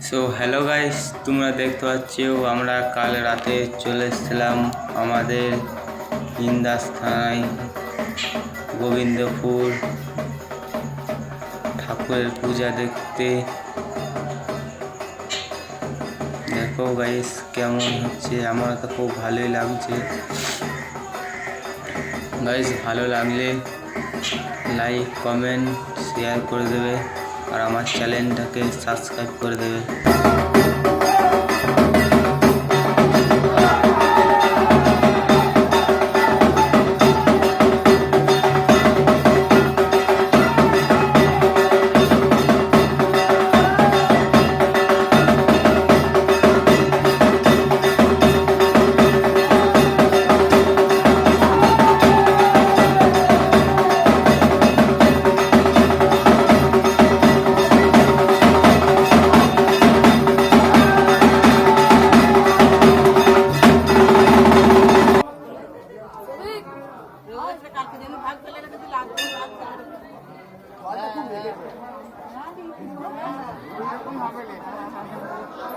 So hello guys, তোমরা দেখতে পাচ্ছ আমরা কাল রাতে চলে এসেছিলাম আমাদের ইন্দাস থানায় গোবিন্দপুর ঠাকুরের পূজা দেখতে। দেখো গাইস কেমন হচ্ছে, আমার তো খুব ভালোই লাগছে গাইস। ভালো লাগলে লাইক কমেন্ট শেয়ার করে দেবে আর আমার চ্যানেলটাকে সাবস্ক্রাইব করে দেবে। ভাগ